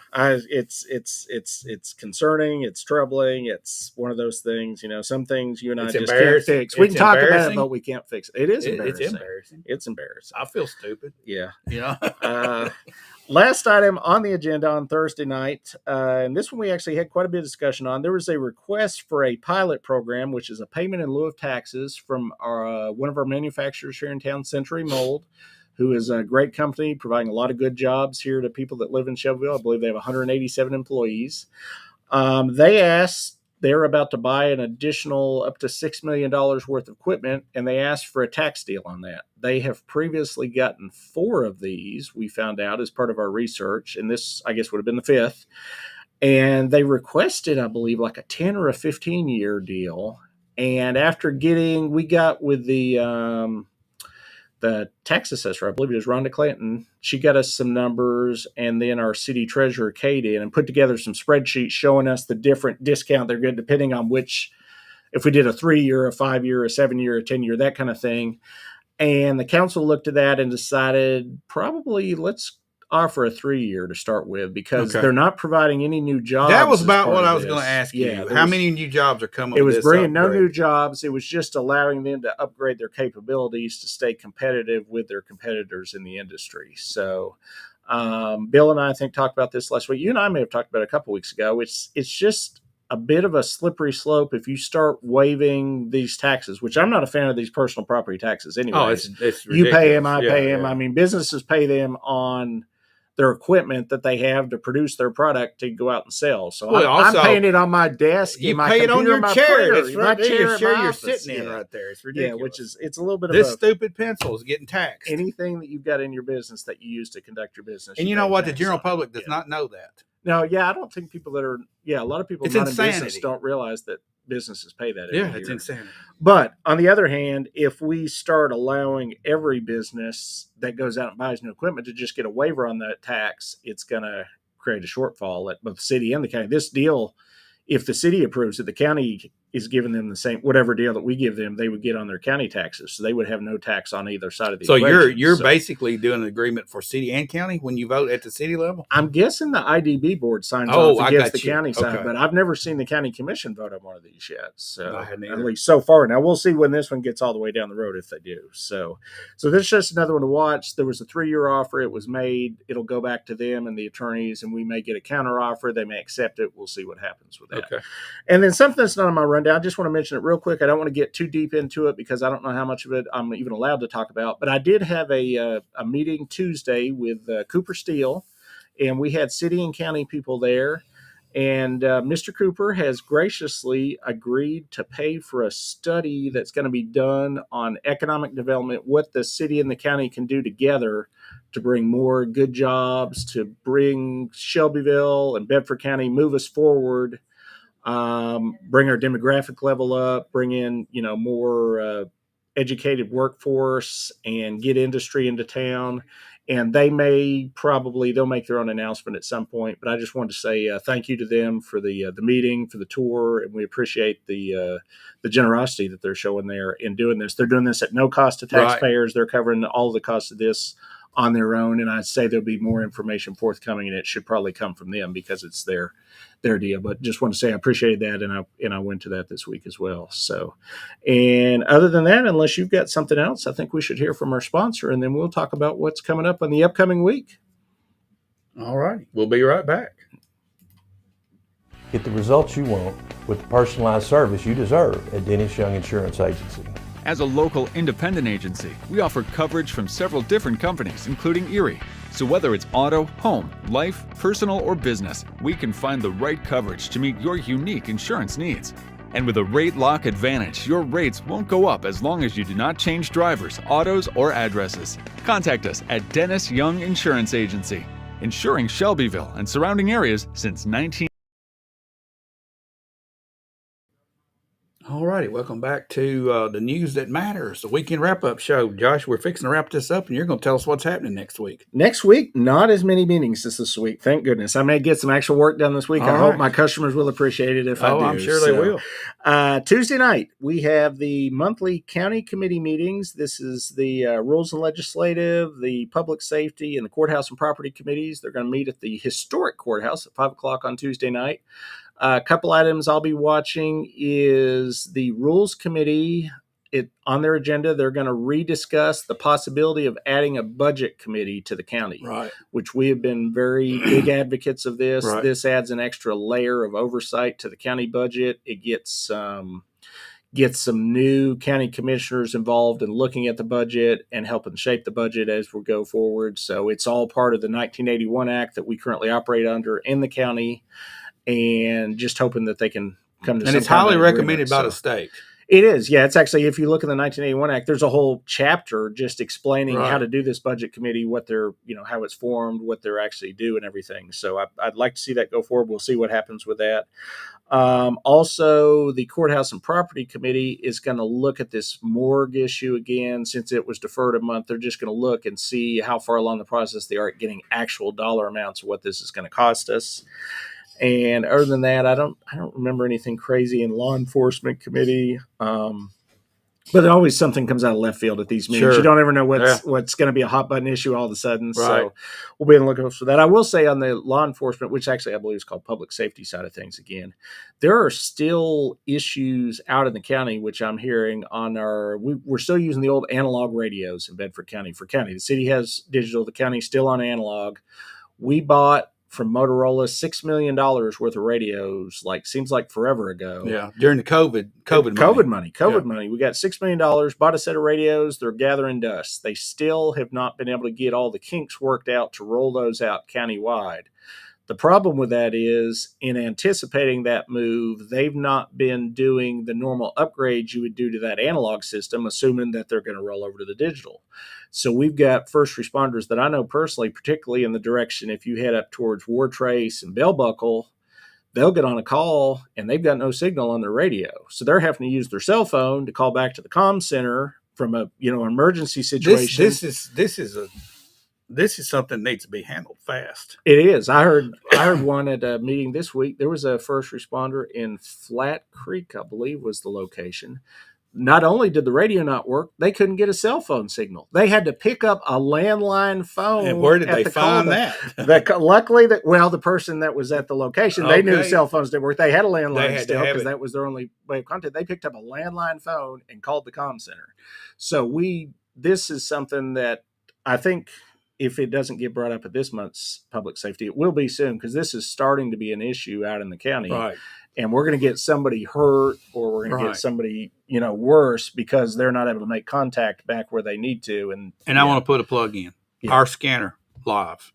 It's concerning. It's troubling. It's one of those things. Some things you and I just can't fix. We can talk about it, but we can't fix it. It is embarrassing. It's embarrassing. I feel stupid. Yeah. Last item on the agenda on Thursday night, and this one we actually had quite a bit of discussion on. There was a request for a pilot program, which is a payment in lieu of taxes from one of our manufacturers here in town, Century Mold, who is a great company providing a lot of good jobs here to people that live in Shelbyville. I believe they have 187 employees. They're about to buy an additional up to $6 million worth of equipment, and they asked for a tax deal on that. They have previously gotten 4 of these, we found out as part of our research, and this, I guess, would have been the 5th. And they requested, I believe, like a 10 or a 15-year deal. And after we got with the tax assessor, I believe it was Rhonda Clanton, she got us some numbers, and then our city treasurer, Kate, and put together some spreadsheets showing us the different discount they're good depending on which, if we did a 3-year, a 5-year, a 7-year, a 10-year, that kind of thing. And the council looked at that and decided probably let's offer a 3-year to start with, because they're not providing any new jobs. That was about what I was going to ask you. Yeah, how many new jobs are coming? It was bringing no new jobs. It was just allowing them to upgrade their capabilities to stay competitive with their competitors in the industry. So Bill and I think talked about this last week. You and I may have talked about it a couple weeks ago. It's just a bit of a slippery slope if you start waiving these taxes, which I'm not a fan of these personal property taxes anyway. Oh, it's ridiculous. You pay them, I pay them. I mean, businesses pay them on their equipment that they have to produce their product to go out and sell. So I'm paying it on my desk. You my pay it on your chair. It's right there. Your chair you're sitting in right there. It's ridiculous. Yeah, which is, it's a little bit this of stupid pencil is getting taxed. Anything that you've got in your business that you use to conduct your business. And you know what? The general public does not know that. No, I don't think people that are, a lot of people not in business don't realize that businesses pay that. It's insanity. But on the other hand, if we start allowing every business that goes out and buys new equipment to just get a waiver on that tax, it's going to create a shortfall at both the city and the county. This deal, if the city approves it, the county is giving them the same, whatever deal that we give them, they would get on their county taxes. So they would have no tax on either side of the equation. So you're basically doing an agreement for city and county when you vote at the city level? I'm guessing the IDB board signs off against the county side, but I've never seen the county commission vote on one of these yet. So at least so far. Now we'll see when this one gets all the way down the road if they do. So this is just another one to watch. There was a 3-year offer. It was made. It'll go back to them and the attorneys, and we may get a counter offer. They may accept it. We'll see what happens with that. Okay. And then something that's not on my rundown, I just want to mention it real quick. I don't want to get too deep into it because I don't know how much of it I'm even allowed to talk about. But I did have a meeting Tuesday with Cooper Steel, and we had city and county people there. And Mr. Cooper has graciously agreed to pay for a study that's going to be done on economic development, what the city and the county can do together to bring more good jobs, to bring Shelbyville and Bedford County, move us forward. Bring our demographic level up, bring in, more educated workforce and get industry into town. And they'll make their own announcement at some point. But I just wanted to say thank you to them for the meeting, for the tour, and we appreciate the generosity that they're showing there in doing this. They're doing this at no cost to taxpayers. Right. They're covering all the costs of this on their own. And I'd say there'll be more information forthcoming, and it should probably come from them because it's their deal. But just want to say I appreciated that, and I went to that this week as well. So, and other than that, unless you've got something else, I think we should hear from our sponsor, and then we'll talk about what's coming up in the upcoming week. All right. We'll be right back. Get the results you want with the personalized service you deserve at Dennis Young Insurance Agency. As a local independent agency, we offer coverage from several different companies, including Erie. So whether it's auto, home, life, personal, or business, we can find the right coverage to meet your unique insurance needs. And with a rate lock advantage, your rates won't go up as long as you do not change drivers, autos, or addresses. Contact us at Dennis Young Insurance Agency, insuring Shelbyville and surrounding areas since 19... All righty, welcome back to the News That Matters, the weekend wrap-up show. Josh, we're fixing to wrap this up, and you're going to tell us what's happening next week. Next week, not as many meetings as this week. Thank goodness. I may get some actual work done this week. I hope my customers will appreciate it if I do. I'm sure they will. Tuesday night, we have the monthly county committee meetings. This is the Rules and Legislative, the Public Safety, and the Courthouse and Property Committees. They're going to meet at the Historic Courthouse at 5 o'clock on Tuesday night. A couple items I'll be watching is the Rules Committee. On their agenda, they're going to rediscuss the possibility of adding a budget committee to the county, Right. which we have been very big advocates of this. Right. This adds an extra layer of oversight to the county budget. It gets some new county commissioners involved in looking at the budget and helping shape the budget as we go forward. So it's all part of the 1981 Act that we currently operate under in the county. And just hoping that they can come to some And it's kind of highly agreement. recommended by So the state. it is. Yeah, it's actually, if you look in the 1981 Act, there's a whole chapter just explaining Right. how to do this budget committee, what they're, how it's formed, what they're actually do and everything. So I'd like to see that go forward. We'll see what happens with that. Also, the Courthouse and Property Committee is going to look at this morgue issue again. Since it was deferred a month, they're just going to look and see how far along the process they are at getting actual dollar amounts of what this is going to cost us. And other than that, I don't remember anything crazy in Law Enforcement Committee. But always something comes out of left field at these meetings. Sure. You don't ever know what's going to be a hot button issue all of a sudden. Right. So we'll be on the lookout for that. I will say on the law enforcement, which actually I believe is called public safety side of things again, there are still issues out in the county, which I'm hearing on we're still using the old analog radios in Bedford County for county. The city has digital. The county's still on analog. We bought from Motorola $6 million worth of radios, seems like forever ago. Yeah, during the COVID money. We got $6 million, bought a set of radios. They're gathering dust. They still have not been able to get all the kinks worked out to roll those out countywide. The problem with that is, in anticipating that move, they've not been doing the normal upgrades you would do to that analog system, assuming that they're going to roll over to the digital. So we've got first responders that I know personally, particularly in the direction, if you head up towards Wartrace and Bell Buckle, they'll get on a call and they've got no signal on their radio. So they're having to use their cell phone to call back to the comm center from an emergency situation. This is something that needs to be handled fast. It is. I heard one at a meeting this week. There was a first responder in Flat Creek, I believe was the location. Not only did the radio not work, they couldn't get a cell phone signal. They had to pick up a landline phone. And where did they find that? Luckily, the person that was at the location, they knew cell phones didn't work. They had a landline still because that was their only way of contact. They picked up a landline phone and called the comm center. So this is something that I think, if it doesn't get brought up at this month's public safety, it will be soon, because this is starting to be an issue out in the county. Right. And we're going to get somebody hurt, or we're going to get somebody, worse, because they're not able to make contact back where they need to. And I want to put a plug in. Yeah. Our scanner live.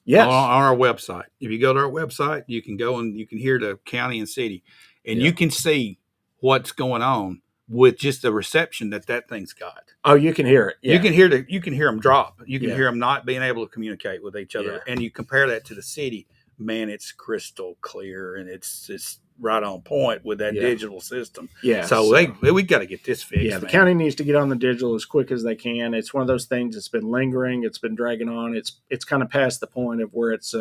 Yes. On our website. If you go to our website, you can go and you can hear the county and city, and you can see what's going on with just the reception that thing's got. Oh, you can hear it. Yeah. You can hear them drop. You can hear them not being able to communicate with each other. Yeah. And you compare that to the city, man, it's crystal clear, and it's right on point with that digital system. Yeah. So we got to get this fixed. Yeah, the county needs to get on the digital as quick as they can. It's one of those things that's been lingering. It's been dragging on. It's kind of past the point of where it's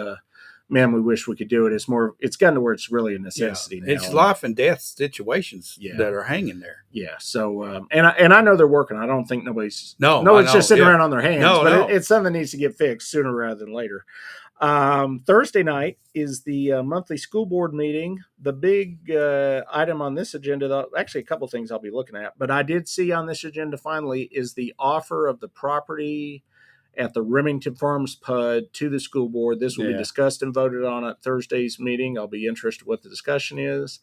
man, we wish we could do it. It's gotten to where it's really a necessity now. It's life and death situations Yeah. that are hanging there. Yeah. So, and I know they're working. I don't think nobody's I know, just sitting yeah. around on their hands, No, but no. it's something that needs to get fixed sooner rather than later. Thursday night is the monthly school board meeting. The big item on this agenda, though, actually a couple things I'll be looking at, but I did see on this agenda finally is the offer of the property at the Remington Farms PUD to the school board. This will be Yeah. discussed and voted on at Thursday's meeting. I'll be interested what the discussion is.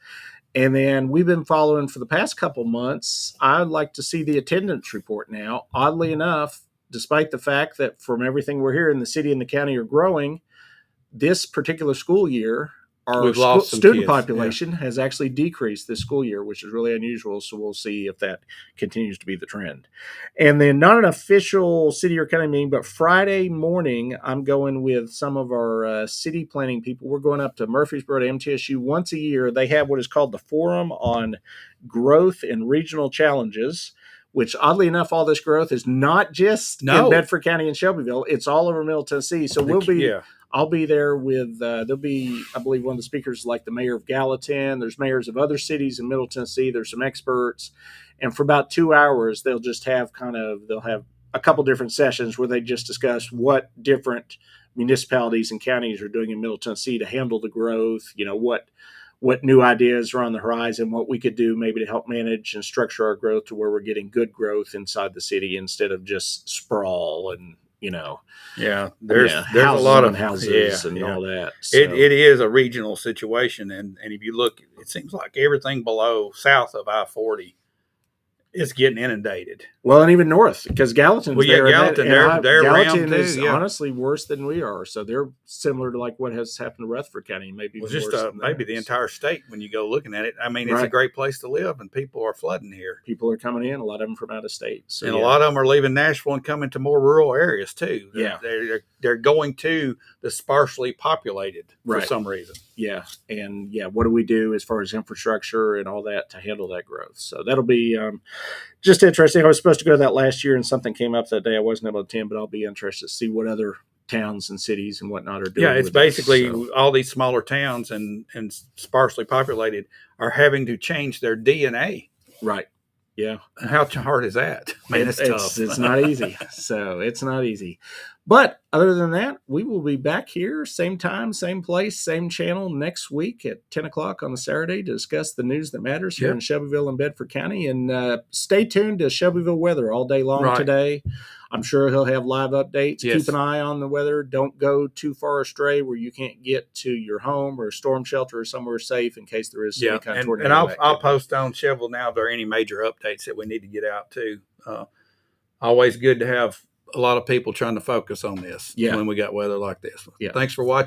And then we've been following for the past couple months. I'd like to see the attendance report now. Oddly enough, despite the fact that from everything we're hearing, the city and the county are growing, this particular school year, our We've lost some student kids, population has actually decreased this school year, which is really unusual. So we'll see if that continues to be the trend. And then not an official city or county meeting, but Friday morning, I'm going with some of our city planning people. We're going up to Murfreesboro to MTSU once a year. They have what is called the Forum on Growth and Regional Challenges, which oddly enough, all this growth is not just in Bedford County and Shelbyville. It's all over Middle Tennessee. So I'll be there with, there'll be, I believe, one of the speakers like the mayor of Gallatin. There's mayors of other cities in Middle Tennessee. There's some experts. And for about 2 hours, they'll have a couple different sessions where they just discuss what different municipalities and counties are doing in Middle Tennessee to handle the growth, what new ideas are on the horizon, what we could do maybe to help manage and structure our growth to where we're getting good growth inside the city instead of just sprawl and, there's a lot of houses and all that. So. It is a regional situation, and if you look, it seems like everything south of I-40 is getting inundated. Well, and even north, because Gallatin's there. Gallatin, they're Gallatin around is too, honestly worse than we are. So they're similar to like what has happened to Rutherford County, maybe Well, worse than maybe the entire state when you go looking at it. I mean, it's a great place to live, and people are flooding here. People are coming in, a lot of them from out of state. So, and a lot of them are leaving Nashville and coming to more rural areas too. Yeah. They're going to the sparsely populated for some reason. Yeah. And what do we do as far as infrastructure and all that to handle that growth? So that'll be just interesting. I was supposed to go to that last year and something came up that day. I wasn't able to attend, but I'll be interested to see what other towns and cities and whatnot are doing. Yeah, it's basically all these smaller towns and sparsely populated are having to change their DNA. Right. Yeah. How hard is that? Man, it's tough. It's not easy. So it's not easy. But other than that, we will be back here, same time, same place, same channel next week at 10 o'clock on a Saturday to discuss the news that matters here in Shelbyville and Bedford County. And stay tuned to Shelbyville weather all day long today. I'm sure he'll have live updates. Yes. Keep an eye on the weather. Don't go too far astray where you can't get to your home or a storm shelter or somewhere safe in case there is any kind of tornado. And I'll post on Shelbyville now if there are any major updates that we need to get out too. Always good to have a lot of people trying to focus on this when we got weather like this. Yeah. Thanks for watching.